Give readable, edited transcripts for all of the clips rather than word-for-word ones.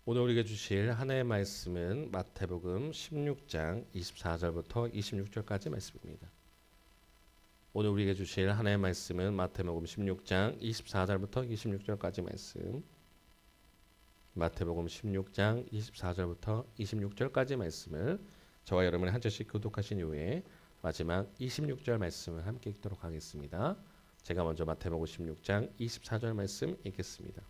오늘 우리에게 주실 하나의 말씀은 마태복음 16장 24절부터 26절까지 말씀입니다. 오늘 우리에게 주실 하나의 말씀은 마태복음 16장 24절부터 26절까지 말씀. 마태복음 16장 24절부터 26절까지 말씀을 저와 여러분이 한 절씩 교독하신 이후에 마지막 26절 말씀을 함께 읽도록 하겠습니다. 제가 먼저 마태복음 16장 24절 말씀 읽겠습니다.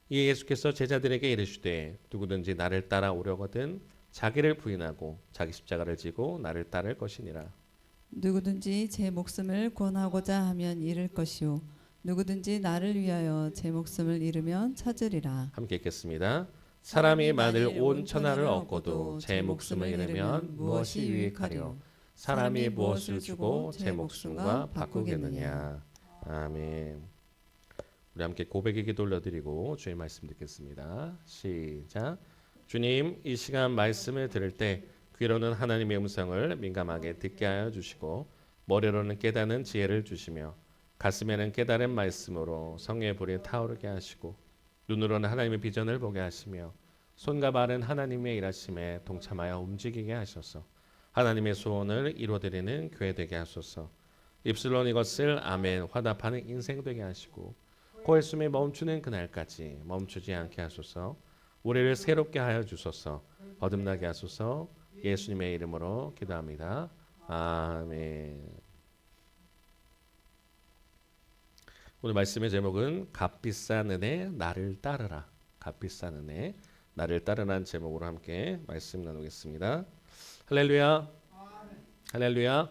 이에 예수께서 제자들에게 이르시되 누구든지 나를 따라오려거든 자기를 부인하고 자기 십자가를 지고 나를 따를 것이니라. 누구든지 제 목숨을 구원하고자 하면 잃을 것이요 누구든지 나를 위하여 제 목숨을 잃으면 찾으리라. 함께 읽겠습니다. 사람이 만일 온 천하를 얻고도 제 목숨을 잃으면 무엇이 유익하리요? 사람이 무엇을 주고 제 목숨과 바꾸겠느냐. 아멘. 우리 함께 고백의 기도 올려드리고 주의 말씀 듣겠습니다. 시작. 주님, 이 시간 말씀을 들을 때 귀로는 하나님의 음성을 민감하게 듣게 하여 주시고 머리로는 깨닫는 지혜를 주시며 가슴에는 깨달은 말씀으로 성령의 불이 타오르게 하시고 눈으로는 하나님의 비전을 보게 하시며 손과 발은 하나님의 일하심에 동참하여 움직이게 하셔서 하나님의 소원을 이루어드리는 교회 되게 하소서. 입술로 이것을 아멘 화답하는 인생 되게 하시고 코의 숨이 멈추는 그날까지 멈추지 않게 하소서. 우리를 새롭게 하여 주소서. 거듭나게 하소서. 예수님의 이름으로 기도합니다. 아멘. 오늘 말씀의 제목은 값비싼 은혜 나를 따르라. 값비싼 은혜 나를 따르라는 제목으로 함께 말씀 나누겠습니다. 할렐루야. 할렐루야.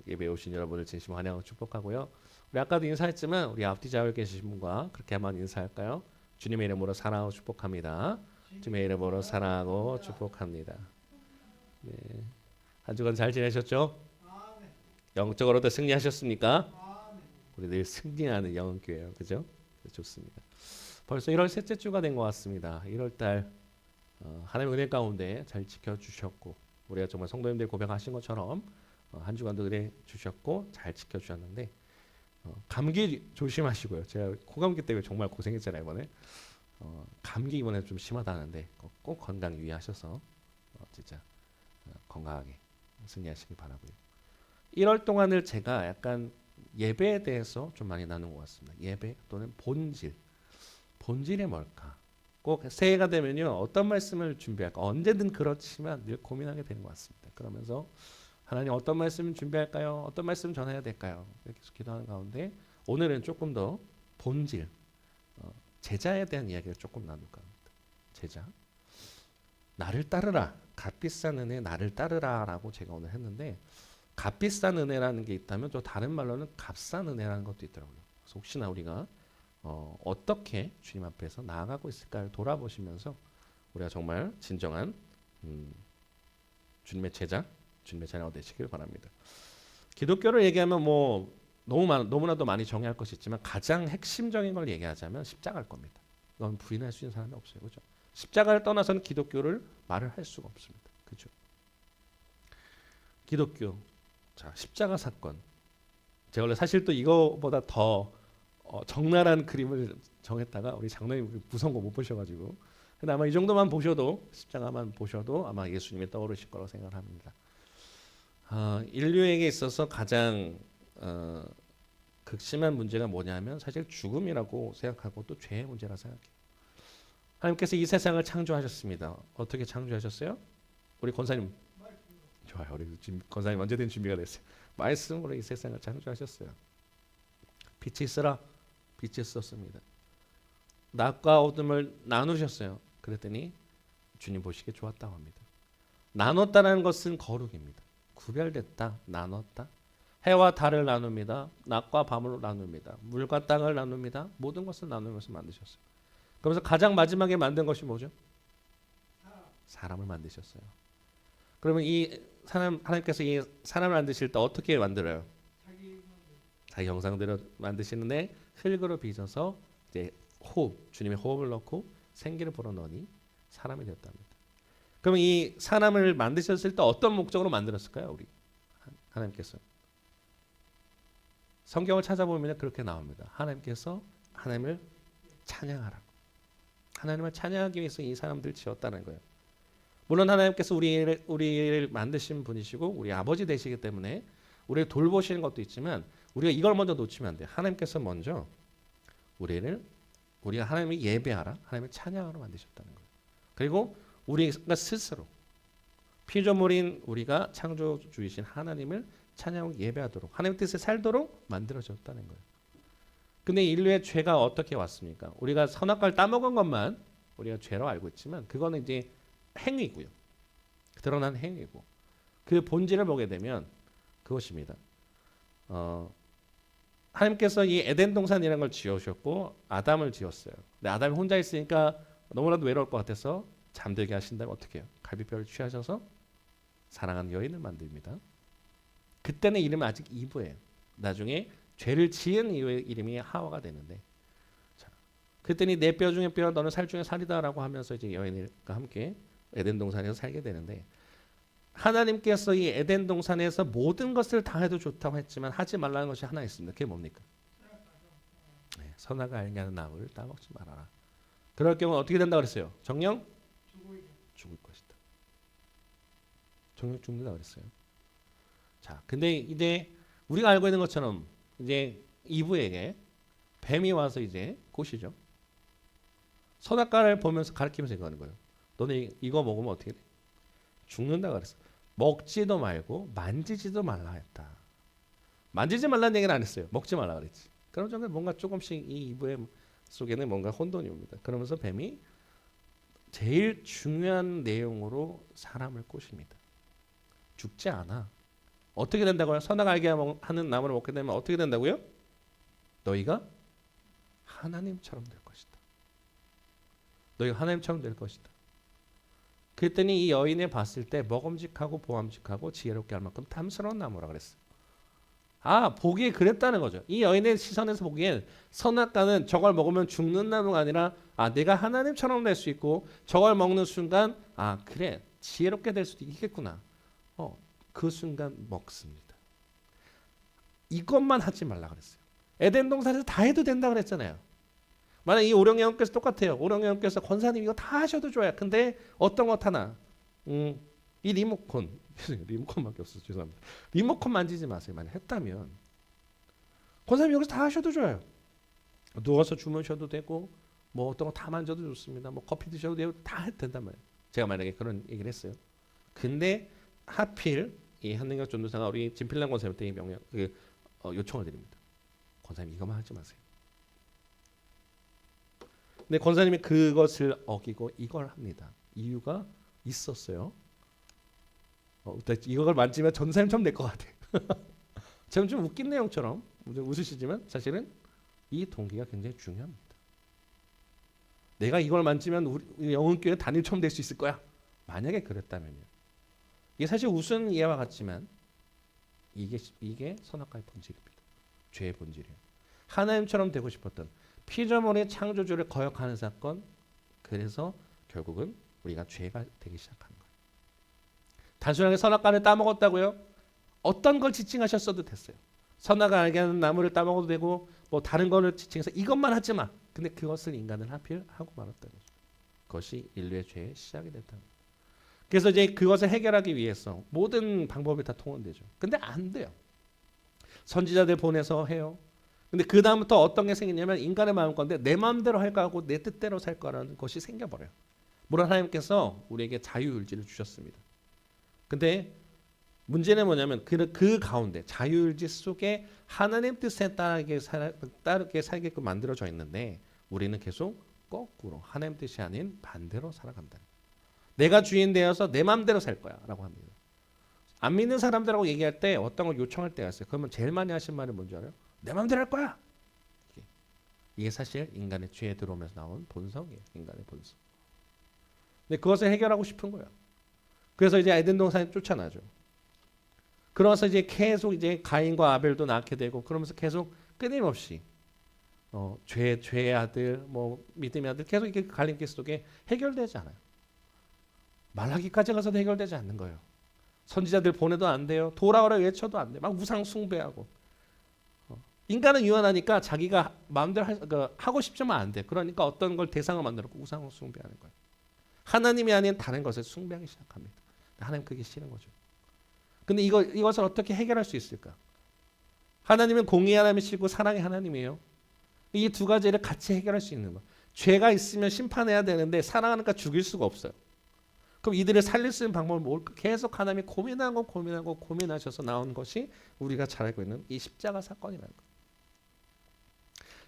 예배 오신 여러분을 진심 환영하고 축복하고요. 우리 아까도 인사했지만 우리 앞뒤 좌우에 계신 분과 그렇게 한번 인사할까요? 주님의 이름으로 사랑하고 축복합니다. 주님의 이름으로 사랑하고 축복합니다. 네. 한 주간 잘 지내셨죠? 영적으로도 승리하셨습니까? 우리 늘 승리하는 영원교회예요. 그죠? 좋습니다. 벌써 1월 셋째 주가 된 것 같습니다. 1월달 하나님의 은혜 가운데 잘 지켜주셨고 우리가 정말 성도님들 고백하신 것처럼 한 주간도 은혜 주셨고 잘 지켜주셨는데 감기 조심하시고요. 제가 코감기 때문에 정말 고생했잖아요 이번에. 감기 이번에 좀 심하다는데 꼭 건강 유의하셔서 진짜 건강하게 승리하시길 바라고요. 1월 동안을 제가 약간 예배에 대해서 좀 많이 나눈 것 같습니다. 예배 또는 본질. 본질이 뭘까? 꼭 새해가 되면요 어떤 말씀을 준비할까? 언제든 그렇지만 늘 고민하게 되는 것 같습니다. 그러면서 하나님 어떤 말씀 준비할까요? 어떤 말씀 전해야 될까요? 이렇게 계속 기도하는 가운데 오늘은 조금 더 본질, 제자에 대한 이야기를 조금 나눌까 합니다. 제자, 나를 따르라. 값비싼 은혜 나를 따르라라고 제가 오늘 했는데 값비싼 은혜라는 게 있다면 또 다른 말로는 값싼 은혜라는 것도 있더라고요. 그래서 혹시나 우리가 어떻게 주님 앞에서 나아가고 있을까를 돌아보시면서 우리가 정말 진정한 주님의 제자, 주님의 자녀가 되시길 바랍니다. 기독교를 얘기하면 뭐 너무나도 많이 정의할 것이 있지만 가장 핵심적인 걸 얘기하자면 십자가일 겁니다. 이건 부인할 수 있는 사람이 없어요. 그렇죠? 십자가를 떠나서는 기독교를 말을 할 수가 없습니다. 그렇죠? 기독교. 자, 십자가 사건. 제가 원래 사실 또 이거보다 더 적나라한 그림을 정했다가 우리 장로님 무서운 거 못 보셔가지고 근데 아마 이 정도만 보셔도 십자가만 보셔도 아마 예수님이 떠오르실 거라고 생각합니다. 인류에게 있어서 가장 극심한 문제가 뭐냐면 사실 죽음이라고 생각하고 또 죄의 문제라 생각해요. 하나님께서 이 세상을 창조하셨습니다. 어떻게 창조하셨어요? 우리 권사님 좋아요. 우리 권사님 언제든 준비가 됐어요. 말씀으로 이 세상을 창조하셨어요. 빛이 있으라 빛이 있었습니다. 낮과 어둠을 나누셨어요. 그랬더니 주님 보시기에 좋았다고 합니다. 나눴다는 것은 거룩입니다. 구별됐다, 나눴다. 해와 달을 나눕니다. 낮과 밤을 나눕니다. 물과 땅을 나눕니다. 모든 것을 나누는 것을 만드셨어요. 그러면서 가장 마지막에 만든 것이 뭐죠? 사람을 만드셨어요. 그러면 이 사람 하나님께서 이 사람을 만드실 때 어떻게 만들어요? 자기 형상대로 만드시는데 흙으로 빚어서 이제 호흡, 주님의 호흡을 넣고 생기를 불어넣으니 사람이 되었답니다. 그러면 이 사람을 만드셨을 때 어떤 목적으로 만들었을까요? 우리 하나님께서 성경을 찾아보면 그렇게 나옵니다. 하나님께서 하나님을 찬양하라고. 하나님을 찬양하기 위해서 이 사람들 지었다는 거예요. 물론 하나님께서 우리를 만드신 분이시고 우리 아버지 되시기 때문에 우리를 돌보시는 것도 있지만 우리가 이걸 먼저 놓치면 안 돼요. 하나님께서 먼저 우리가 하나님을 예배하라, 하나님을 찬양하러 만드셨다는 거예요. 그리고 우리가 스스로 피조물인 우리가 창조주이신 하나님을 찬양하고 예배하도록 하나님 뜻에 살도록 만들어졌다는 거예요. 근데 인류의 죄가 어떻게 왔습니까? 우리가 선악과를 따먹은 것만 우리가 죄로 알고 있지만 그거는 이제 행위고요. 드러난 행위고 그 본질을 보게 되면 그것입니다. 하나님께서 이 에덴 동산이라는 걸 지으셨고 아담을 지었어요. 근데 아담이 혼자 있으니까 너무나도 외로울 것 같아서 잠들게 하신다면 어떻게 해요? 갈비뼈를 취하셔서 사랑하는 여인을 만듭니다. 그때는 이름은 아직 이브예요. 나중에 죄를 지은 이후의 이름이 하와가 되는데, 자, 그랬더니 내 뼈 중에 뼈, 너는 살 중에 살이다라고 하면서 이제 여인과 함께 에덴 동산에서 살게 되는데, 하나님께서 이 에덴 동산에서 모든 것을 다 해도 좋다고 했지만 하지 말라는 것이 하나 있습니다. 그게 뭡니까? 네, 선악을 알게 하는 나무를 따먹지 말아라. 그럴 경우 어떻게 된다 그랬어요? 정령 죽을 것이다. 정령 죽는다 그랬어요. 자, 근데 이제 우리가 알고 있는 것처럼 이제 이브에게 뱀이 와서 이제 꼬시죠. 선악과를 보면서 가르치면서 이거 하는 거예요. 너네 이거 먹으면 어떻게 돼? 죽는다 그랬어. 먹지도 말고 만지지도 말라 했다. 만지지 말라는 얘기는 안 했어요. 먹지 말라 그랬지. 그럼 저는 뭔가 조금씩 이 이브의 속에는 뭔가 혼돈이 옵니다. 그러면서 뱀이 제일 중요한 내용으로 사람을 꼬십니다. 죽지 않아. 어떻게 된다고요? 선악 알게 하는 나무를 먹게 되면 어떻게 된다고요? 너희가 하나님처럼 될 것이다. 너희가 하나님처럼 될 것이다. 그랬더니 이 여인을 봤을 때 먹음직하고 보암직하고 지혜롭게 할 만큼 탐스러운 나무라 그랬어요. 아, 보기에 그랬다는 거죠. 이 여인의 시선에서 보기엔 선악과는 저걸 먹으면 죽는 나무가 아니라 내가 하나님처럼 될 수 있고 저걸 먹는 순간 그래 지혜롭게 될 수도 있겠구나. 그 순간 먹습니다. 이것만 하지 말라 그랬어요. 에덴 동산에서 다 해도 된다 그랬잖아요. 만약 이 오령예언께서 똑같아요. 오령예언께서 권사님 이거 다 하셔도 좋아요. 근데 어떤 것 하나 이 리모컨밖에 없어서 죄송합니다. 리모컨 만지지 마세요. 만약 했다면 권사님 여기서 다 하셔도 좋아요. 누워서 주무셔도 되고 뭐 어떤 거 다 만져도 좋습니다. 뭐 커피 드셔도 되고 다 해도 된단 말이에요. 제가 만약에 그런 얘기를 했어요. 근데 하필 이 한능력 전도사가 우리 진필남 권사님한테 요청을 드립니다. 권사님 이것만 하지 마세요. 근데 권사님이 그것을 어기고 이걸 합니다. 이유가 있었어요. 이걸 만지면 전사님처럼 될 것 같아요. 지금 좀 웃긴 내용처럼 웃으시지만 사실은 이 동기가 굉장히 중요합니다. 내가 이걸 만지면 우리 영혼교회 단일처럼 될 수 있을 거야. 만약에 그랬다면요. 이게 사실 우스운 예와 같지만 이게 선악과의 본질입니다. 죄의 본질이에요. 하나님처럼 되고 싶었던 피조물의 창조주를 거역하는 사건. 그래서 결국은 우리가 죄가 되기 시작하는 거예요. 단순하게 선악과를 따먹었다고요? 어떤 걸 지칭하셨어도 됐어요. 선악을 알게 하는 나무를 따먹어도 되고 뭐 다른 거를 지칭해서 이것만 하지 마. 근데 그것을 인간은 하필 하고 말았다는 거죠. 그것이 인류의 죄의 시작이 됐다는 거예요. 그래서 이제 그것을 해결하기 위해서 모든 방법이 다 통원되죠. 근데 안 돼요. 선지자들 보내서 해요. 근데 그 다음부터 어떤 게 생기냐면 인간의 마음 건데 내 마음대로 할 거하고 내 뜻대로 살 거라는 것이 생겨버려요. 물론 하나님께서 우리에게 자유의지를 주셨습니다. 근데 문제는 뭐냐면 그 가운데 자유의지 속에 하나님 뜻에 따르게 살게끔 만들어져 있는데 우리는 계속 거꾸로 하나님 뜻이 아닌 반대로 살아간다. 내가 주인 되어서 내 마음대로 살 거야 라고 합니다. 안 믿는 사람들하고 얘기할 때 어떤 걸 요청할 때가 있어요. 그러면 제일 많이 하신 말은 뭔지 알아요? 내 마음대로 할 거야. 이게 사실 인간의 죄에 들어오면서 나온 본성이에요. 인간의 본성. 근데 그것을 해결하고 싶은 거예요. 그래서 이제 에덴 동산에 쫓아나죠. 그러면서 이제 계속 이제 가인과 아벨도 낳게 되고 그러면서 계속 끊임없이 죄의 아들, 뭐 믿음의 아들 계속 이렇게 갈림길 속에 해결되지 않아요. 말라기까지 가서도 해결되지 않는 거예요. 선지자들 보내도 안 돼요. 돌아오라 외쳐도 안 돼. 막 우상 숭배하고 인간은 유한하니까 자기가 마음대로 하고 싶지만 안 돼. 그러니까 어떤 걸 대상을 만들었고 우상을 숭배하는 거예요. 하나님이 아닌 다른 것을 숭배하기 시작합니다. 하나님 그게 싫은 거죠. 근데 이것을 어떻게 해결할 수 있을까? 하나님은 공의 하나님이시고 사랑의 하나님이에요. 이 두 가지를 같이 해결할 수 있는 거. 죄가 있으면 심판해야 되는데 사랑하니까 죽일 수가 없어요. 그럼 이들을 살릴 수 있는 방법은 뭘까? 계속 하나님이 고민하셔서 나온 것이 우리가 잘 알고 있는 이 십자가 사건이라는 거예요.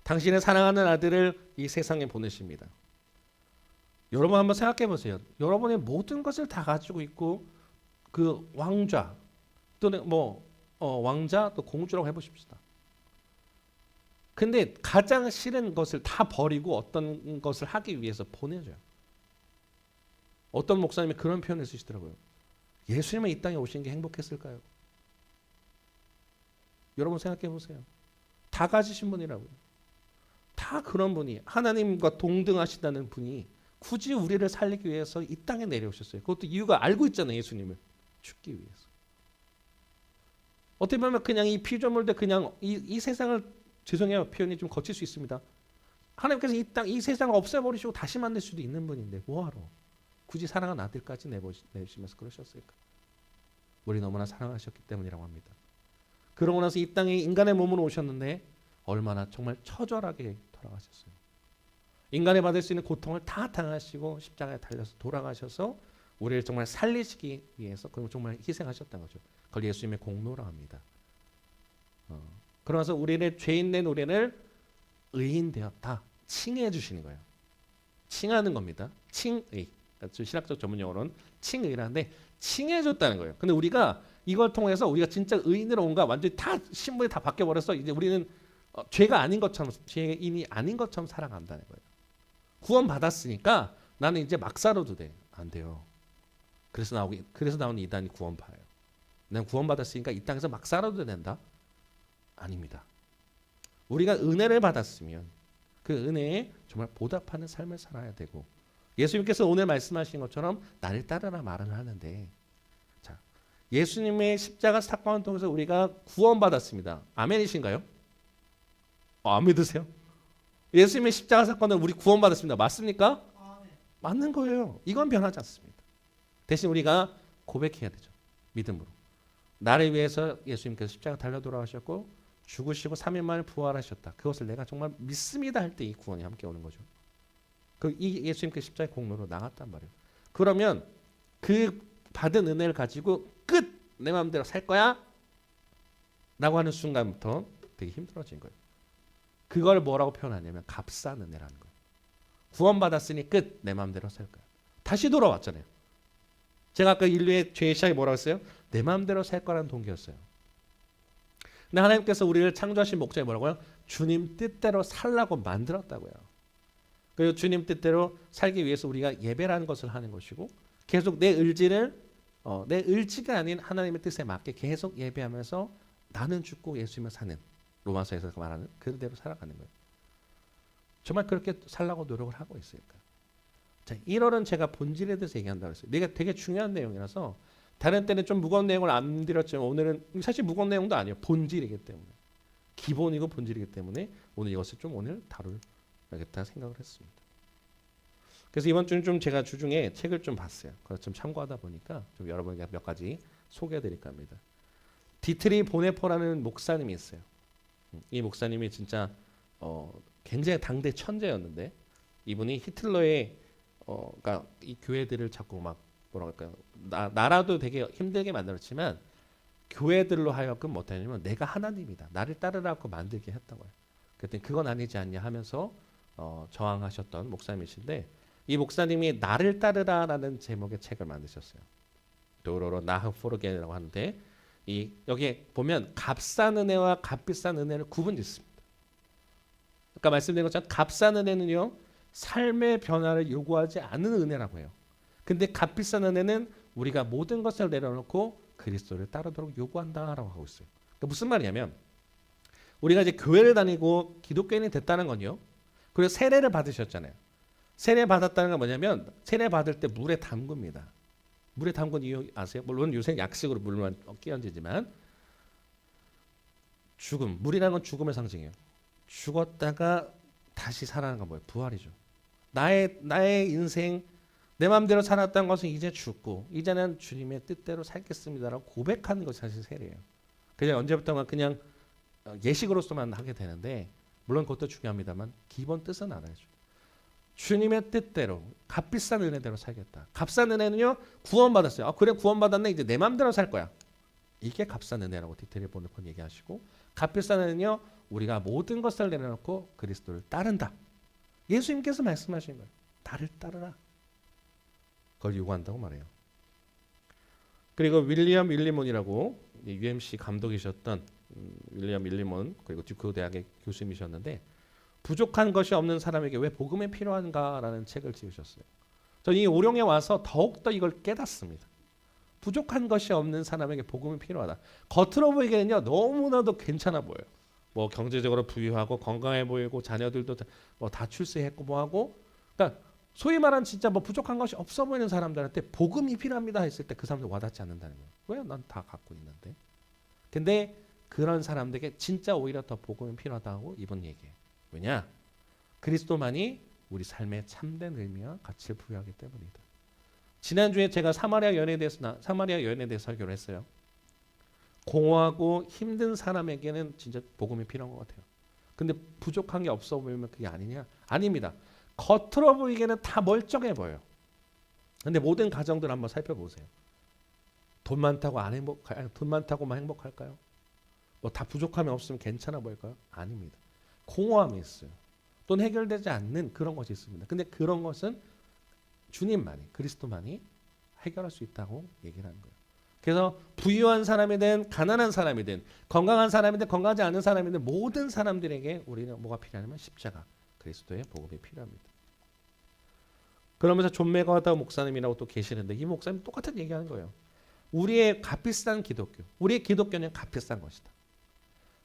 당신의 사랑하는 아들을 이 세상에 보내십니다. 여러분 한번 생각해 보세요. 여러분의 모든 것을 다 가지고 있고 그 왕좌 또는 왕자 또 공주라고 해보십시다. 근데 가장 싫은 것을 다 버리고 어떤 것을 하기 위해서 보내줘요. 어떤 목사님이 그런 표현을 쓰시더라고요. 예수님은 이 땅에 오신 게 행복했을까요? 여러분 생각해 보세요. 다 가지신 분이라고요. 다 그런 분이 하나님과 동등하시다는 분이 굳이 우리를 살리기 위해서 이 땅에 내려오셨어요. 그것도 이유가 알고 있잖아요. 예수님을 죽기 위해서. 어떻게 보면 그냥 이 피조물들 그냥 이 세상을 죄송해요. 표현이 좀 거칠 수 있습니다. 하나님께서 이 세상을 없애버리시고 다시 만들 수도 있는 분인데 뭐하러 굳이 사랑하는 아들까지 내주시면서 그러셨을까? 우리 너무나 사랑하셨기 때문이라고 합니다. 그러고 나서 이 땅에 인간의 몸으로 오셨는데 얼마나 정말 처절하게 돌아가셨어요. 인간이 받을 수 있는 고통을 다 당하시고 십자가에 달려서 돌아가셔서 우리를 정말 살리시기 위해서 그럼 정말 희생하셨다는 거죠. 그걸 예수님의 공로라고 합니다. 그러면서 우리를 죄인된 우리를 의인 되었다 칭해 주시는 거예요. 칭하는 겁니다. 칭의. 신학적 전문 용어로는 칭의라는데 칭해 줬다는 거예요. 근데 우리가 이걸 통해서 우리가 진짜 의인으로 온가 완전히 다 신분이 다 바뀌어 버려서 이제 우리는 죄가 아닌 것처럼 죄인이 아닌 것처럼 살아간다는 거예요. 구원 받았으니까 나는 이제 막 살아도 돼. 안 돼요. 그래서 나오는 이단이 구원파예요. 난 구원 받았으니까 이 땅에서 막 살아도 된다? 아닙니다. 우리가 은혜를 받았으면 그 은혜에 정말 보답하는 삶을 살아야 되고 예수님께서 오늘 말씀하신 것처럼 나를 따르라 말을 하는데 자, 예수님의 십자가 사건을 통해서 우리가 구원받았습니다. 아멘이신가요? 안 믿으세요? 예수님의 십자가 사건은 우리 구원받았습니다. 맞습니까? 맞는 거예요. 이건 변하지 않습니다. 대신 우리가 고백해야 되죠. 믿음으로. 나를 위해서 예수님께서 십자가 달려 돌아가셨고 죽으시고 3일 만에 부활하셨다. 그것을 내가 정말 믿습니다 할 때 이 구원이 함께 오는 거죠. 이 예수님께서 십자가의 공로로 나갔단 말이에요. 그러면 그 받은 은혜를 가지고 끝! 내 마음대로 살 거야? 라고 하는 순간부터 되게 힘들어진 거예요. 그걸 뭐라고 표현하냐면 값싼 은혜라는 거예요. 구원받았으니 끝! 내 마음대로 살 거야. 다시 돌아왔잖아요. 제가 아까 인류의 죄의 시작이 뭐라고 했어요? 내 마음대로 살 거라는 동기였어요. 근데 하나님께서 우리를 창조하신 목적이 뭐라고요? 주님 뜻대로 살라고 만들었다고요. 그리고 주님 뜻대로 살기 위해서 우리가 예배라는 것을 하는 것이고 계속 내 의지가 아닌 하나님의 뜻에 맞게 계속 예배하면서 나는 죽고 예수님은 사는 로마서에서 말하는 그대로 살아가는 거예요. 정말 그렇게 살라고 노력을 하고 있을까? 자, 1월은 제가 본질에 대해서 얘기한다고 했어요. 이게 되게 중요한 내용이라서 다른 때는 좀 무거운 내용을 안 드렸지만 오늘은 사실 무거운 내용도 아니에요. 본질이기 때문에. 기본이고 본질이기 때문에 오늘 이것을 좀 오늘 다루겠다 생각을 했습니다. 그래서 이번 주는 좀 제가 주중에 책을 좀 봤어요. 그래서 좀 참고하다 보니까 좀 여러분에게 몇 가지 소개해 드릴까 합니다. 디트리 보네포라는 목사님이 있어요. 이 목사님이 진짜 굉장히 당대 천재였는데 이분이 히틀러의 그러니까 이 교회들을 자꾸 막 뭐랄까요 나라도 되게 힘들게 만들었지만 교회들로 하여금 못하냐면 내가 하나님이다 나를 따르라고 만들게 했다고요. 그랬더니 그건 아니지 않냐 하면서 저항하셨던 목사님이신데 이 목사님이 나를 따르라라는 제목의 책을 만드셨어요. 도로로 나흐포르겐이라고 하는데 여기에 보면 값싼 은혜와 값비싼 은혜를 구분짓습니다. 아까 말씀드린 것처럼 값싼 은혜는요 삶의 변화를 요구하지 않는 은혜라고 해요. 근데 값비싼 은혜는 우리가 모든 것을 내려놓고 그리스도를 따르도록 요구한다라고 하고 있어요. 그러니까 무슨 말이냐면 우리가 이제 교회를 다니고 기독교인이 됐다는 건요. 그리고 세례를 받으셨잖아요. 세례 받았다는 건 뭐냐면 세례 받을 때 물에 담굽니다. 물에 담근 이유 아세요? 물론 요새 약식으로 물만 끼얹지만 죽음, 물이라는 건 죽음의 상징이에요. 죽었다가 다시 살아나는 건 뭐예요? 부활이죠. 나의 인생 내 마음대로 살았던 것은 이제 죽고 이제는 주님의 뜻대로 살겠습니다라고 고백하는 것이 사실 세례예요. 그냥 언제부턴가 그냥 예식으로서만 하게 되는데 물론 그것도 중요합니다만 기본 뜻은 알아야죠. 주님의 뜻대로 값비싼 은혜대로 살겠다. 값싼 은혜는요 구원받았어요. 아, 그래 구원받았네 이제 내 마음대로 살 거야. 이게 값싼 은혜라고 디테일에 보내폰 얘기하시고 값비싼 은혜는요 우리가 모든 것을 내려놓고 그리스도를 따른다. 예수님께서 말씀하신 거예요. 나를 따르라. 그걸 요구한다고 말해요. 그리고 윌리엄 밀리몬이라고 UMC 감독이셨던 윌리엄 밀리몬 그리고 듀크 대학의 교수님이셨는데 부족한 것이 없는 사람에게 왜 복음이 필요한가라는 책을 지으셨어요. 저는 이 오룡에 와서 더욱더 이걸 깨닫습니다. 부족한 것이 없는 사람에게 복음이 필요하다. 겉으로 보이기에는요 너무나도 괜찮아 보여요. 뭐 경제적으로 부유하고 건강해 보이고 자녀들도 뭐 다 출세했고 뭐하고 그러니까 소위 말하는 진짜 뭐 부족한 것이 없어 보이는 사람들한테 복음이 필요합니다 했을 때 그 사람들 와닿지 않는다는 거예요. 왜? 난 다 갖고 있는데. 근데 그런 사람들에게 진짜 오히려 더 복음이 필요하다고 이번 얘기해요. 왜냐? 그리스도만이 우리 삶의 참된 의미와 가치를 부여하기 때문이다. 지난주에 제가 사마리아 여인에 대해서 설교를 했어요. 공허하고 힘든 사람에게는 진짜 복음이 필요한 것 같아요. 근데 부족한 게 없어 보이면 그게 아니냐? 아닙니다. 겉으로 보이기에는 다 멀쩡해 보여요. 근데 모든 가정들 한번 살펴보세요. 돈 많다고만 행복할까요? 뭐 다 부족함이 없으면 괜찮아 보일까요? 아닙니다. 공허함이 있어요. 또는 해결되지 않는 그런 것이 있습니다. 근데 그런 것은 주님만이 그리스도만이 해결할 수 있다고 얘기를 하는 거예요. 그래서 부유한 사람이든 가난한 사람이든 건강한 사람이든 건강하지 않은 사람이든 모든 사람들에게 우리는 뭐가 필요하냐면 십자가 그리스도의 복음이 필요합니다. 그러면서 존 맥어더 목사님이라고 또 계시는데 이 목사님 똑같은 얘기하는 거예요. 우리의 값비싼 기독교, 우리의 기독교는 값비싼 것이다.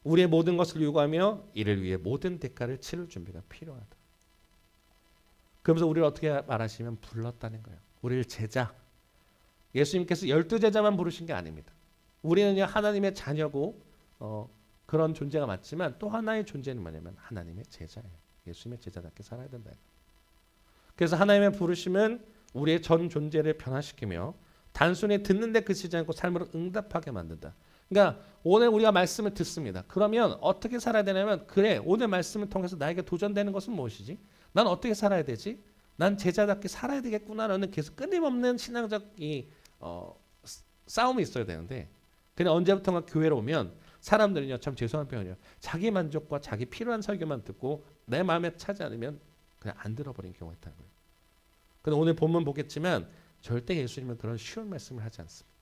우리의 모든 것을 요구하며 이를 위해 모든 대가를 치를 준비가 필요하다. 그러면서 우리를 어떻게 말하시면 불렀다는 거예요. 우리를 제자. 예수님께서 12제자만 부르신 게 아닙니다. 우리는 하나님의 자녀고 그런 존재가 맞지만 또 하나의 존재는 뭐냐면 하나님의 제자예요. 예수님의 제자답게 살아야 된다. 그래서 하나님의 부르심은 우리의 전 존재를 변화시키며 단순히 듣는 데 그치지 않고 삶으로 응답하게 만든다. 그러니까 오늘 우리가 말씀을 듣습니다. 그러면 어떻게 살아야 되냐면 그래 오늘 말씀을 통해서 나에게 도전되는 것은 무엇이지? 난 어떻게 살아야 되지? 난 제자답게 살아야 되겠구나라는 계속 끊임없는 신앙적 싸움이 있어야 되는데 그냥 언제부턴가 교회로 오면 사람들은요 참 죄송한 표현이에요. 자기 만족과 자기 필요한 설교만 듣고 내 마음에 차지 않으면 그냥 안 들어버린 경우가 있다는 거예요. 근데 오늘 본문 보겠지만 절대 예수님은 그런 쉬운 말씀을 하지 않습니다.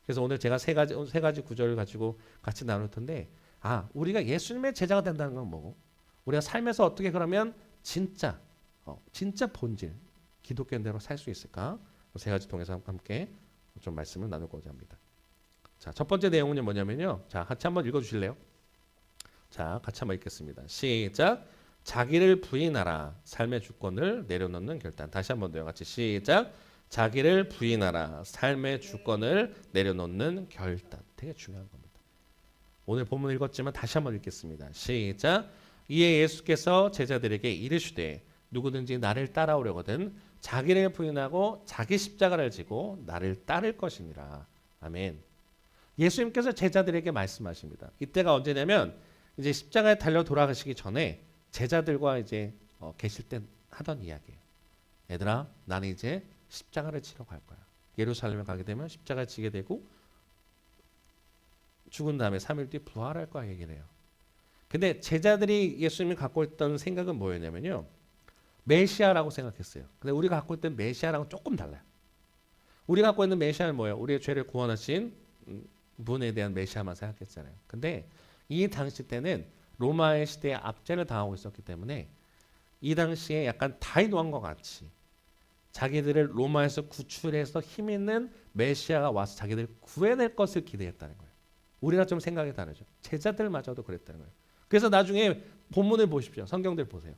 그래서 오늘 제가 세 가지 구절을 가지고 같이 나눌 텐데 우리가 예수님의 제자가 된다는 건 뭐고 우리가 삶에서 어떻게 그러면 진짜 본질 기독교인대로 살 수 있을까? 세 가지 통해서 함께 좀 말씀을 나누고자 합니다. 자, 첫 번째 내용은 뭐냐면요. 자, 같이 한번 읽어주실래요? 자, 같이 한번 읽겠습니다. 시작. 자기를 부인하라. 삶의 주권을 내려놓는 결단. 다시 한번 더요. 같이 시작. 자기를 부인하라. 삶의 주권을 내려놓는 결단. 되게 중요한 겁니다. 오늘 본문 읽었지만 다시 한번 읽겠습니다. 시작. 이에 예수께서 제자들에게 이르시되 누구든지 나를 따라오려거든 자기를 부인하고 자기 십자가를 지고 나를 따를 것이니라. 아멘. 예수님께서 제자들에게 말씀하십니다. 이때가 언제냐면 이제 십자가에 달려 돌아가시기 전에 제자들과 이제 계실 때 하던 이야기예요. 얘들아, 나는 이제 십자가를 치러 갈 거야. 예루살렘에 가게 되면 십자가를 지게 되고 죽은 다음에 3일 뒤 부활할 거야 얘기를 해요. 근데 제자들이 예수님이 갖고 있던 생각은 뭐였냐면요. 메시아라고 생각했어요. 근데 우리가 갖고 있던 메시아랑은 조금 달라요. 우리가 갖고 있는 메시아는 뭐예요? 우리의 죄를 구원하신 분에 대한 메시아만 생각했잖아요. 근데 이 당시 때는 로마의 시대에 압제를 당하고 있었기 때문에 이 당시에 약간 다윗 왕과 같이 자기들을 로마에서 구출해서 힘 있는 메시아가 와서 자기들을 구해낼 것을 기대했다는 거예요. 우리가 좀 생각이 다르죠. 제자들마저도 그랬다는 거예요. 그래서 나중에 본문을 보십시오. 성경들 보세요.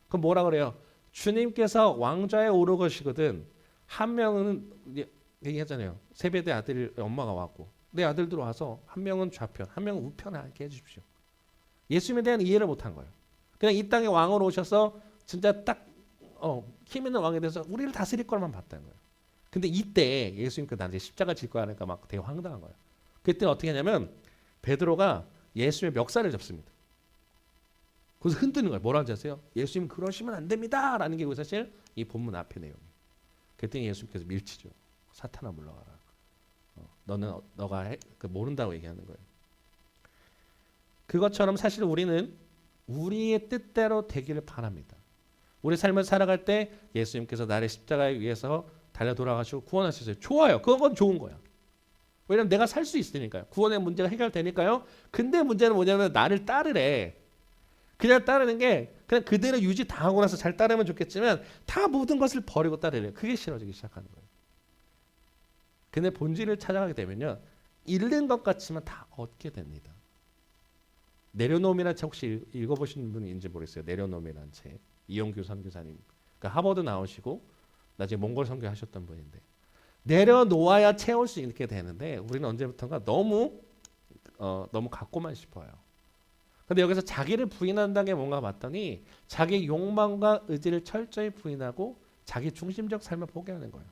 그럼 뭐라 그래요? 주님께서 왕좌에 오르시거든 한 명은 얘기하잖아요. 세베대 아들 엄마가 왔고 내 아들들 와서 한 명은 좌편, 한 명은 우편에 앉게 해주십시오. 예수님에 대한 이해를 못한 거예요. 그냥 이 땅에 왕으로 오셔서 진짜 딱 힘 있는 왕에 대해서 우리를 다스릴 것만 봤다는 거예요. 근데 이때 예수님께서 나한테 십자가 질 거 하니까 막 되게 황당한 거예요. 그때 어떻게 하냐면 베드로가 예수님의 멱살을 잡습니다. 그래서 흔드는 거예요. 뭐라고 하세요? 예수님 그러시면 안 됩니다. 라는 게 사실 이 본문 앞의 내용이에요. 그랬더니 예수님께서 밀치죠. 사탄아 물러가라. 너는 너가 모른다고 얘기하는 거예요. 그것처럼 사실 우리는 우리의 뜻대로 되기를 바랍니다. 우리 삶을 살아갈 때 예수님께서 나를 십자가에 위해서 달려 돌아가시고 구원하셨어요. 좋아요. 그건 좋은 거야. 왜냐하면 내가 살 수 있으니까요. 구원의 문제가 해결되니까요. 근데 문제는 뭐냐면 나를 따르래. 그냥 따르는 게 그냥 그대로 유지 당하고 나서 잘 따르면 좋겠지만 다 모든 것을 버리고 따르래요. 그게 싫어지기 시작하는 거예요. 근데 본질을 찾아가게 되면요. 잃는 것 같지만 다 얻게 됩니다. 내려놓음이라는 책 혹시 읽어보신 분인지 모르겠어요. 내려놓음이라는 책. 이용규 선교사님. 그러니까 하버드 나오시고 나중에 몽골 선교하셨던 분인데 내려놓아야 채울 수 있게 되는데 우리는 언제부턴가 너무 갖고만 싶어요. 근데 여기서 자기를 부인한다는 게 뭔가 봤더니 자기 욕망과 의지를 철저히 부인하고 자기 중심적 삶을 포기하는 거예요.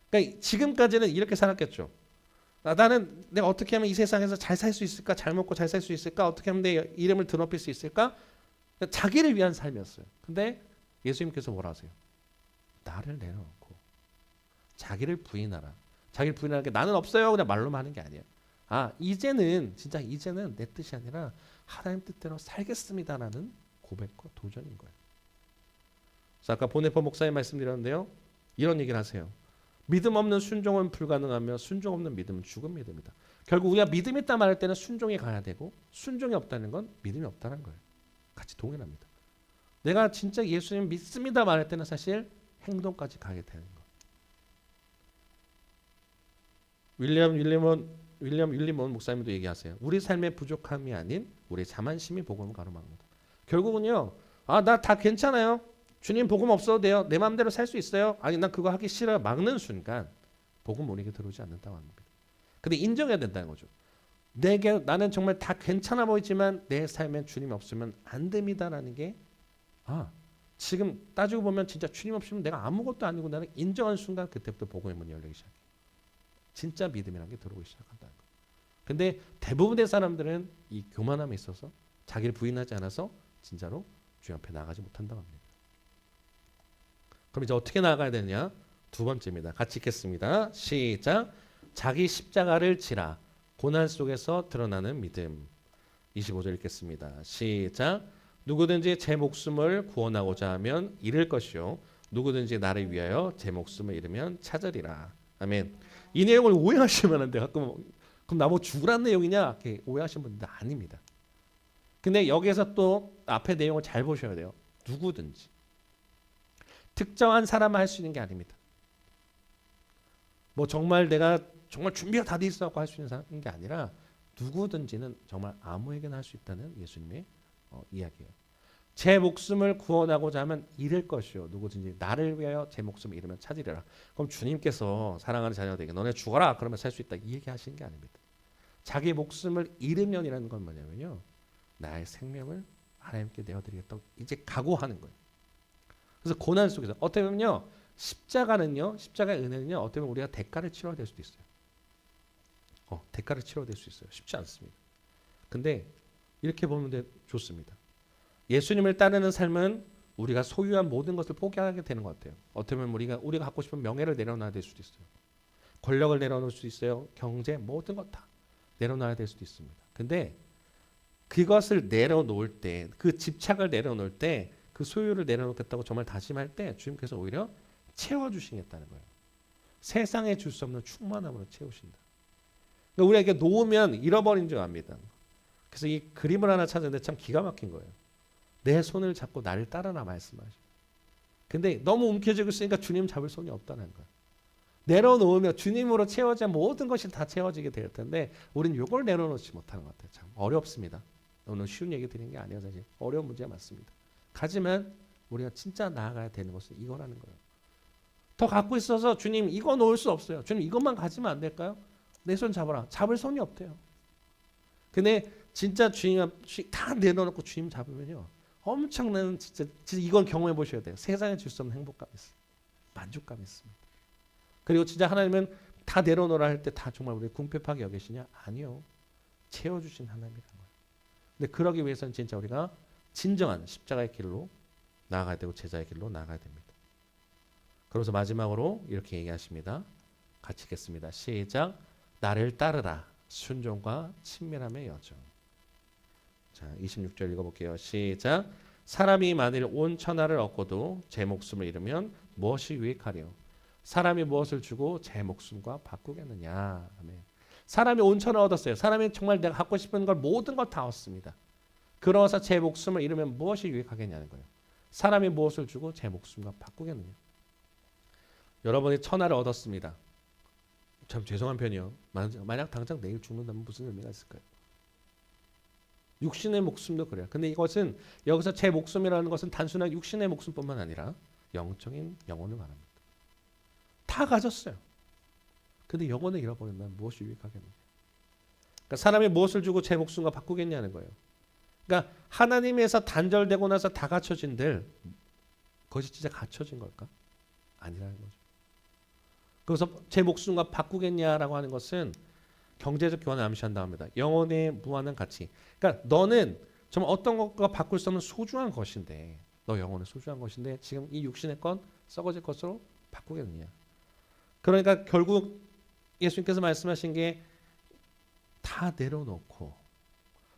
그러니까 지금까지는 이렇게 살았겠죠. 나는 내가 어떻게 하면 이 세상에서 잘 살 수 있을까? 잘 먹고 잘 살 수 있을까? 어떻게 하면 내 이름을 드높일 수 있을까? 자기를 위한 삶이었어요. 근데 예수님께서 뭐라 하세요? 나를 내려놓고 자기를 부인하라. 자기를 부인하는 게 나는 없어요. 그냥 말로만 하는 게 아니에요. 이제는 내 뜻이 아니라 하나님 뜻대로 살겠습니다라는 고백과 도전인 거예요. 그래서 아까 보네퍼 목사님 말씀드렸는데요. 이런 얘기를 하세요. 믿음 없는 순종은 불가능하며 순종 없는 믿음은 죽은 믿음이다. 결국 우리가 믿음이 있다 말할 때는 순종이 가야 되고 순종이 없다는 건 믿음이 없다는 거예요. 같이 동일합니다. 내가 진짜 예수님 믿습니다 말할 때는 사실 행동까지 가게 되는 거. 윌리엄 윌리먼 목사님도 얘기하세요. 우리 삶의 부족함이 아닌 우리 자만심이 복음을 가로막는다. 결국은요. 나 다 괜찮아요. 주님 복음 없어도 돼요. 내 마음대로 살 수 있어요. 아니 난 그거 하기 싫어요. 막는 순간 복음 우리에게 들어오지 않는다고 합니다. 근데 인정해야 된다는 거죠. 나는 정말 다 괜찮아 보이지만 내 삶엔 주님 없으면 안 됩니다라는 게 지금 따지고 보면 진짜 주님 없으면 내가 아무것도 아니고 나는 인정한 순간 그때부터 복음의 문이 열리기 시작해요. 진짜 믿음이라는 게 들어오기 시작한다는 거예요. 근데 대부분의 사람들은 이 교만함에 있어서 자기를 부인하지 않아서 진짜로 주님 앞에 나가지 못한다고 합니다. 그럼 이제 어떻게 나가야 되느냐? 두 번째입니다. 같이 읽겠습니다. 시작. 자기 십자가를 지라. 고난 속에서 드러나는 믿음. 25절 읽겠습니다. 시작. 누구든지 제 목숨을 구원하고자 하면 잃을 것이요 누구든지 나를 위하여 제 목숨을 잃으면 찾으리라. 아멘. 이 내용을 오해하시면 안 돼요. 가끔 그럼 나보고 죽으라는 내용이냐? 이렇게 오해하시는 분들 아닙니다. 근데 여기서 또 앞에 내용을 잘 보셔야 돼요. 누구든지. 특정한 사람만 할 수 있는 게 아닙니다. 뭐 정말 내가 정말 준비가 다 돼 있어서 할 수 있는 사람인 게 아니라 누구든지는 정말 아무에게나 할 수 있다는 예수님의 이야기예요. 제 목숨을 구원하고자 하면 잃을 것이요 누구든지 나를 위하여 제 목숨을 잃으면 찾으리라. 그럼 주님께서 사랑하는 자녀들에게 너네 죽어라 그러면 살 수 있다 이 얘기하시는 게 아닙니다. 자기 목숨을 잃으면이라는 건 뭐냐면요. 나의 생명을 하나님께 내어드리겠다고 이제 각오하는 거예요. 그래서 고난 속에서 어떻게 보면요. 십자가의 은혜는요. 어떻게 보면 우리가 대가를 치러야 될 수도 있어요. 대가를 치러야 될 수 있어요. 쉽지 않습니다. 근데 이렇게 보면 좋습니다. 예수님을 따르는 삶은 우리가 소유한 모든 것을 포기하게 되는 것 같아요. 어떻게 보면 우리가 갖고 싶은 명예를 내려놔야 될 수도 있어요. 권력을 내려놓을 수도 있어요. 경제 모든 것 다 내려놔야 될 수도 있습니다. 근데 그것을 내려놓을 때, 그 집착을 내려놓을 때, 그 소유를 내려놓겠다고 정말 다짐할 때 주님께서 오히려 채워주시겠다는 거예요. 세상에 줄 수 없는 충만함으로 채우신다. 그러니까 우리가 이렇게 놓으면 잃어버린 줄 압니다. 그래서 이 그림을 하나 찾았는데 참 기가 막힌 거예요. 내 손을 잡고 나를 따르라 말씀하시고. 근데 너무 움켜쥐고 있으니까 주님 잡을 손이 없다는 거예요. 내려놓으면 주님으로 채워진 모든 것이 다 채워지게 될 텐데 우리는 이걸 내려놓지 못하는 것 같아요. 참 어렵습니다. 오늘 쉬운 얘기 드리는 게 아니에요. 사실 어려운 문제가 맞습니다. 하지만 우리가 진짜 나아가야 되는 것은 이거라는 거예요. 더 갖고 있어서 주님 이거 놓을 수 없어요. 주님 이것만 가지면 안 될까요? 내 손 잡아라. 잡을 손이 없대요. 근데 진짜 주님 다 내려놓고 주님 잡으면요. 엄청난 진짜 이건 경험해 보셔야 돼요. 세상에 줄 수 없는 행복감이 있어요. 만족감이 있습니다. 그리고 진짜 하나님은 다 내려놓으라 할 때 다 정말 우리 궁핍하게 여기시냐? 아니요. 채워주신 하나님이라는 거예요. 근데 그러기 위해서는 진짜 우리가 진정한 십자가의 길로 나아가야 되고 제자의 길로 나아가야 됩니다. 그래서 마지막으로 이렇게 얘기하십니다. 같이 읽겠습니다. 시작. 나를 따르라. 순종과 친밀함의 여정. 자, 26절 읽어볼게요. 시작. 사람이 만일 온 천하를 얻고도 제 목숨을 잃으면 무엇이 유익하리요? 사람이 무엇을 주고 제 목숨과 바꾸겠느냐. 아멘. 사람이 온 천하를 얻었어요. 사람이 정말 내가 갖고 싶은 걸 모든 걸 다 얻습니다. 그러서 제 목숨을 잃으면 무엇이 유익하겠냐는 거예요. 사람이 무엇을 주고 제 목숨과 바꾸겠느냐. 여러분이 천하를 얻었습니다. 참 죄송한 편이요. 만약 당장 내일 죽는다면 무슨 의미가 있을까요? 육신의 목숨도 그래요. 근데 이것은 여기서 제 목숨이라는 것은 단순한 육신의 목숨뿐만 아니라 영적인 영혼을 말합니다. 다 가졌어요. 근데 영혼을 잃어버린다면 무엇이 유익하겠느냐. 그러니까 사람이 무엇을 주고 제 목숨과 바꾸겠냐는 거예요. 그러니까 하나님에서 단절되고 나서 다 갖춰진들 그것이 진짜 갖춰진 걸까? 아니라는 거죠. 그래서 제 목숨과 바꾸겠냐라고 하는 것은 경제적 교환을 암시한다고 합니다. 영혼의 무한한 가치. 그러니까 너는 정말 어떤 것과 바꿀 수 없는 소중한 것인데, 너 영혼은 소중한 것인데 지금 이 육신의 건 썩어질 것으로 바꾸겠느냐. 그러니까 결국 예수님께서 말씀하신 게 다 내려놓고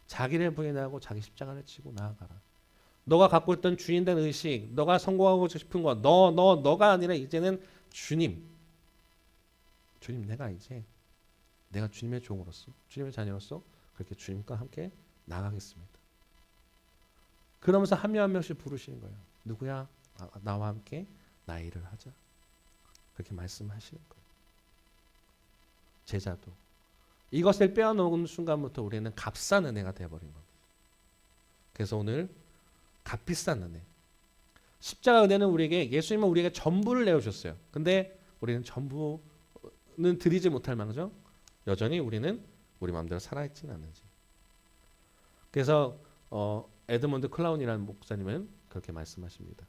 자기를 부인하고 자기 십자가를 지고 나아가라. 너가 갖고 있던 주인된 의식, 너가 성공하고 싶은 거, 너가 아니라 이제는 주님, 내가 주님의 종으로서, 주님의 자녀로서 그렇게 주님과 함께 나가겠습니다. 그러면서 한 명 한 명씩 부르시는 거예요. 누구야? 나와 함께 나의 일을 하자. 그렇게 말씀하시는 거예요. 제자도. 이것을 빼앗놓은 순간부터 우리는 값싼 은혜가 되어버린 겁니다. 그래서 오늘 값비싼 은혜. 십자가 은혜는 우리에게, 예수님은 우리에게 전부를 내어주셨어요. 근데 우리는 전부는 드리지 못할 망정 여전히 우리는 우리 마음대로 살아있지는 않는지. 그래서 에드먼드 클라운이라는 목사님은 그렇게 말씀하십니다.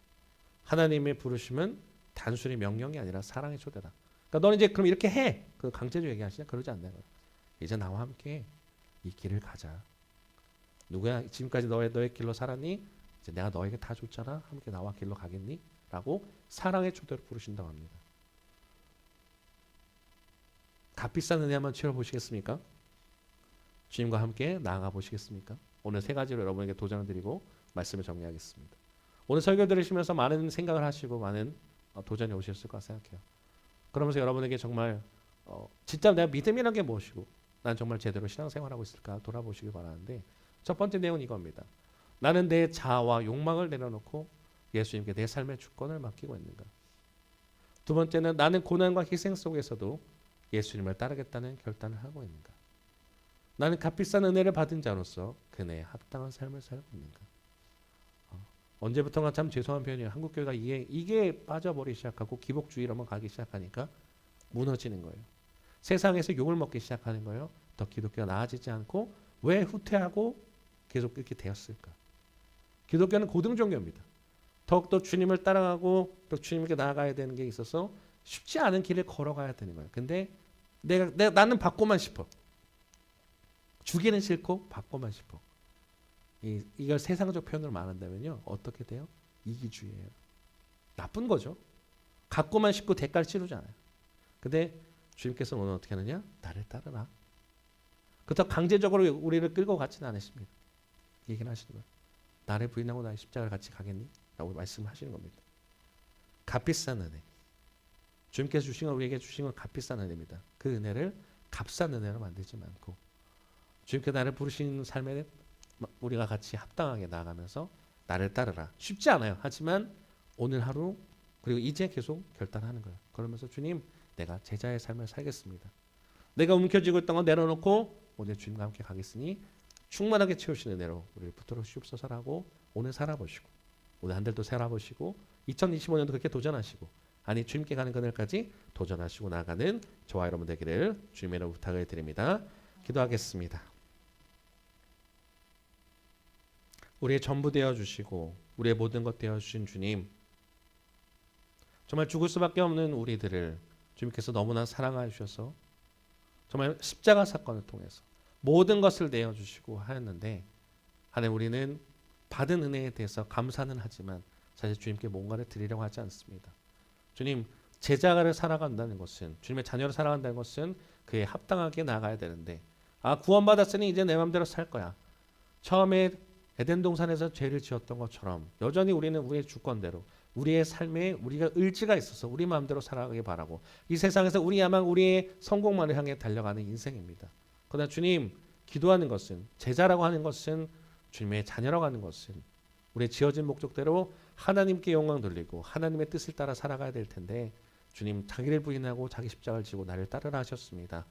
하나님의 부르심은 단순히 명령이 아니라 사랑의 초대다. 그러니까 너는 이제 그럼 이렇게 해. 그 강제로 얘기하시냐? 그러지 않나요? 이제 나와 함께 이 길을 가자. 누구야? 지금까지 너의 길로 살았니? 이제 내가 너에게 다 줬잖아. 함께 나와 길로 가겠니? 라고 사랑의 초대로 부르신다고 합니다. 값비싼 은혜 한번 치러보시겠습니까? 주님과 함께 나아가 보시겠습니까? 오늘 세 가지로 여러분에게 도전을 드리고 말씀을 정리하겠습니다. 오늘 설교 들으시면서 많은 생각을 하시고 많은 도전이 오셨을 거라 생각해요. 그러면서 여러분에게 정말 진짜 내가 믿음이란 게 무엇이고 난 정말 제대로 신앙생활하고 있을까 돌아보시기 바라는데, 첫 번째 내용은 이겁니다. 나는 내 자아와 욕망을 내려놓고 예수님께 내 삶의 주권을 맡기고 있는가. 두 번째는 나는 고난과 희생 속에서도 예수님을 따르겠다는 결단을 하고 있는가. 나는 값비싼 은혜를 받은 자로서 그네에 합당한 삶을 살고 있는가. 언제부턴가 참 죄송한 표현이에요. 한국교회가 이게 빠져버리기 시작하고 기복주의로만 가기 시작하니까 무너지는 거예요. 세상에서 욕을 먹기 시작하는 거예요. 더 기독교가 나아지지 않고 왜 후퇴하고 계속 이렇게 되었을까. 기독교는 고등종교입니다. 더욱더 주님을 따라가고 또 주님께 나아가야 되는 게 있어서 쉽지 않은 길을 걸어가야 되는 거예요. 근데 나는 받고만 싶어. 주기는 싫고 받고만 싶어. 이걸 세상적 표현으로 말한다면요. 어떻게 돼요? 이기주의예요. 나쁜 거죠. 갖고만 싶고 대가를 치르지 않아요. 근데 주님께서는 오늘 어떻게 하느냐? 나를 따르라. 그렇다고 강제적으로 우리를 끌고 가지는 않으십니다. 얘기는 하시는 거예요. 나를 부인하고 나의 십자가를 같이 가겠니? 라고 말씀하시는 겁니다. 값비싼 은혜. 주님께서 주신 건, 우리에게 주신 건 값비싼 은혜입니다. 그 은혜를 값싼 은혜로 만들지 않고 주님께 나를 부르신 삶에 우리가 같이 합당하게 나아가면서 나를 따르라. 쉽지 않아요. 하지만 오늘 하루 그리고 이제 계속 결단하는 거예요. 그러면서 주님, 내가 제자의 삶을 살겠습니다. 내가 움켜쥐고 있던 건 내려놓고 오늘 주님과 함께 가겠으니 충만하게 채우시는 은혜로 우리를 붙들어 주옵소서라고 오늘 살아보시고 오늘 한 달도 살아보시고 2025년도 그렇게 도전하시고 아니 주님께 가는 그날까지 도전하시고 나가는 저와 여러분 되기를 주님의 이름으로 부탁을 드립니다. 기도하겠습니다. 우리의 전부 되어주시고 우리의 모든 것 되어주신 주님, 정말 죽을 수밖에 없는 우리들을 주님께서 너무나 사랑하셔서 정말 십자가 사건을 통해서 모든 것을 내어주시고 하였는데, 하나님 우리는 받은 은혜에 대해서 감사는 하지만 사실 주님께 뭔가를 드리려고 하지 않습니다. 주님, 제자를 살아간다는 것은, 주님의 자녀를 살아간다는 것은 그에 합당하게 나가야 되는데, 구원받았으니 이제 내 마음대로 살 거야. 처음에 에덴 동산에서 죄를 지었던 것처럼 여전히 우리는 우리의 주권대로 우리의 삶에 우리가 의지가 있어서 우리 마음대로 살아가길 바라고, 이 세상에서 우리야만 우리의 성공만을 향해 달려가는 인생입니다. 그러나 주님, 기도하는 것은, 제자라고 하는 것은, 주님의 자녀라고 하는 것은 우리의 지어진 목적대로 하나님께 영광 돌리고 하나님의 뜻을 따라 살아가야 될 텐데, 주님 자기를 부인하고 자기 십자가를 지고 나를 따르라 하셨습니다.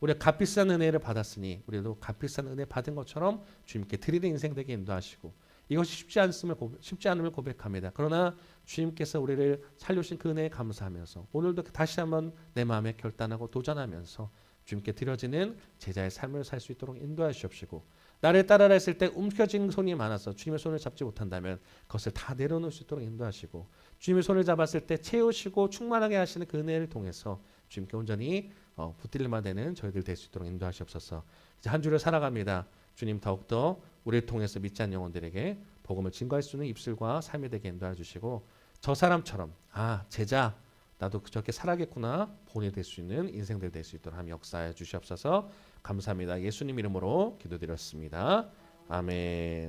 우리가 값비싼 은혜를 받았으니 우리도 값비싼 은혜 받은 것처럼 주님께 드리는 인생 되게 인도하시고, 이것이 쉽지 않음을 고백합니다. 그러나 주님께서 우리를 살려주신 그 은혜에 감사하면서 오늘도 다시 한번 내 마음에 결단하고 도전하면서 주님께 드려지는 제자의 삶을 살 수 있도록 인도하시옵시고, 나를 따르라 했을 때 움켜진 손이 많아서 주님의 손을 잡지 못한다면 그것을 다 내려놓을 수 있도록 인도하시고, 주님의 손을 잡았을 때 채우시고 충만하게 하시는 그 은혜를 통해서 주님께 온전히 붙들릴만 되는 저희들 될 수 있도록 인도하시옵소서. 이제 한 주를 살아갑니다. 주님 더욱더 우리를 통해서 믿지 않는 영혼들에게 복음을 증거할 수 있는 입술과 삶이 되게 인도해 주시고, 저 사람처럼 제자 나도 저렇게 살아겠구나 본이 될 수 있는 인생들 될 수 있도록 하며 역사해 주시옵소서. 감사합니다. 예수님 이름으로 기도드렸습니다. 아멘.